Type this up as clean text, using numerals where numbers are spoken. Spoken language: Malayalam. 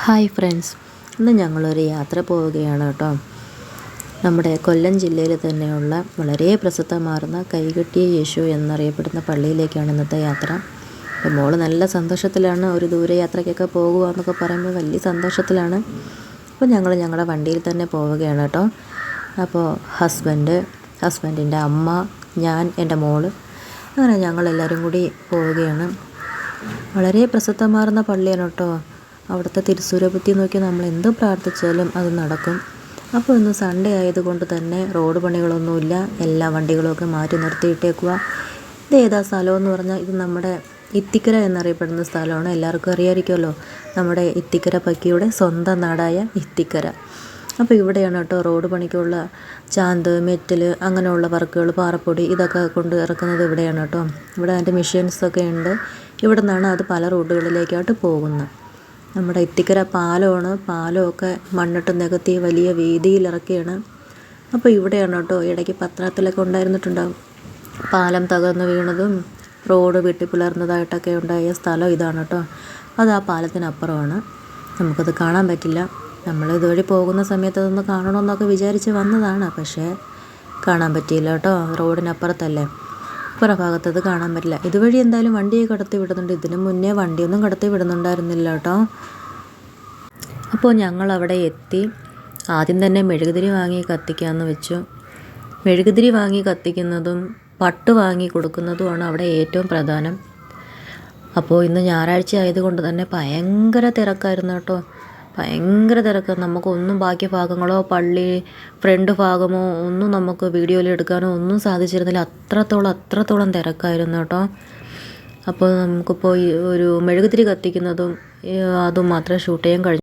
ഹായ് ഫ്രണ്ട്സ്, ഇന്ന് ഞങ്ങളൊരു യാത്ര പോവുകയാണ് കേട്ടോ. നമ്മുടെ കൊല്ലം ജില്ലയിൽ തന്നെയുള്ള വളരെ പ്രസിദ്ധമാർന്ന കൈകെട്ടിയ യേശു എന്നറിയപ്പെടുന്ന പള്ളിയിലേക്കാണ് ഇന്നത്തെ യാത്ര. അപ്പോൾ മോള് നല്ല സന്തോഷത്തിലാണ്. ഒരു ദൂരയാത്രയ്ക്കൊക്കെ പോകുക എന്നൊക്കെ പറയുമ്പോൾ വലിയ സന്തോഷത്തിലാണ്. അപ്പോൾ ഞങ്ങൾ ഞങ്ങളുടെ വണ്ടിയിൽ തന്നെ പോവുകയാണ് കേട്ടോ. അപ്പോൾ ഹസ്ബൻഡിൻ്റെ അമ്മ, ഞാൻ, എൻ്റെ മോള്, അങ്ങനെ ഞങ്ങളെല്ലാവരും കൂടി പോവുകയാണ്. വളരെ പ്രസിദ്ധമാർന്ന പള്ളിയാണ് കേട്ടോ. അവിടുത്തെ തിരുസൂരപത്തി നോക്കി നമ്മൾ എന്ത് പ്രാർത്ഥിച്ചാലും അത് നടക്കും. അപ്പോൾ ഇന്ന് സൺഡേ ആയതുകൊണ്ട് തന്നെ റോഡ് പണികളൊന്നുമില്ല, എല്ലാ വണ്ടികളുമൊക്കെ മാറ്റി നിർത്തിയിട്ടേക്കുക. ഇത് ഏതാ സ്ഥലമെന്ന് പറഞ്ഞാൽ ഇത് നമ്മുടെ ഇത്തിക്കര എന്നറിയപ്പെടുന്ന സ്ഥലമാണ്. എല്ലാവർക്കും അറിയാമായിരിക്കുമല്ലോ, നമ്മുടെ ഇത്തിക്കര പക്കിയുടെ സ്വന്തം നാടായ ഇത്തിക്കര. അപ്പോൾ ഇവിടെയാണ് കേട്ടോ റോഡ് പണിക്കുള്ള ചാന്ത്, മെറ്റൽ, അങ്ങനെയുള്ള വർക്കുകൾ, പാറപ്പൊടി ഇതൊക്കെ കൊണ്ട് ഇറക്കുന്നത് ഇവിടെയാണ് കേട്ടോ. ഇവിടെ അതിൻ്റെ മെഷീൻസൊക്കെ ഉണ്ട്. ഇവിടെ നിന്നാണ് അത് പല റോഡുകളിലേക്കായിട്ട് പോകുന്നത്. നമ്മുടെ ഇത്തിക്കര പാലമൊക്കെ മണ്ണിട്ട് നികത്തി വലിയ വീതിയിലിറക്കിയാണ്. അപ്പോൾ ഇവിടെയാണ് കേട്ടോ ഇടയ്ക്ക് പത്രത്തിലൊക്കെ ഉണ്ടായിരുന്നിട്ടുണ്ടാകും, പാലം തകർന്ന് വീണതും റോഡ് വെട്ടിപ്പിളർന്നതായിട്ടൊക്കെ ഉണ്ടായ സ്ഥലം ഇതാണ് കേട്ടോ. അത് ആ പാലത്തിനപ്പുറമാണ്. നമുക്കത് കാണാൻ പറ്റില്ല. നമ്മൾ ഇതുവഴി പോകുന്ന സമയത്ത് അതൊന്ന് കാണണമെന്നൊക്കെ വിചാരിച്ച് വന്നതാണ്, പക്ഷേ കാണാൻ പറ്റിയില്ല കേട്ടോ. റോഡിനപ്പുറത്തല്ലേ, ഭാഗത്തത് കാണാൻ പറ്റില്ല. ഇതുവഴി എന്തായാലും വണ്ടിയെ കടത്തി വിടുന്നുണ്ട്. ഇതിന് മുന്നേ വണ്ടിയൊന്നും കടത്തി വിടുന്നുണ്ടായിരുന്നില്ല കേട്ടോ. അപ്പോൾ ഞങ്ങൾ അവിടെ എത്തി. ആദ്യം തന്നെ മെഴുകുതിരി വാങ്ങി കത്തിക്കാമെന്ന് വെച്ചു. മെഴുകുതിരി വാങ്ങി കത്തിക്കുന്നതും പട്ട് വാങ്ങി കൊടുക്കുന്നതുമാണ് അവിടെ ഏറ്റവും പ്രധാനം. അപ്പോൾ ഇന്ന് ഞായറാഴ്ച ആയതുകൊണ്ട് തന്നെ ഭയങ്കര തിരക്കായിരുന്നു കേട്ടോ. ഭയങ്കര തിരക്ക്. നമുക്കൊന്നും ബാക്കി ഭാഗങ്ങളോ പള്ളി ഫ്രണ്ട് ഭാഗമോ ഒന്നും നമുക്ക് വീഡിയോയിൽ എടുക്കാനോ ഒന്നും സാധിച്ചിരുന്നില്ല. അത്രത്തോളം തിരക്കായിരുന്നു കേട്ടോ. അപ്പോൾ നമുക്കിപ്പോൾ ഒരു മെഴുകുതിരി കത്തിക്കുന്നതും അതും മാത്രമേ ഷൂട്ട് ചെയ്യാൻ കഴിഞ്ഞു.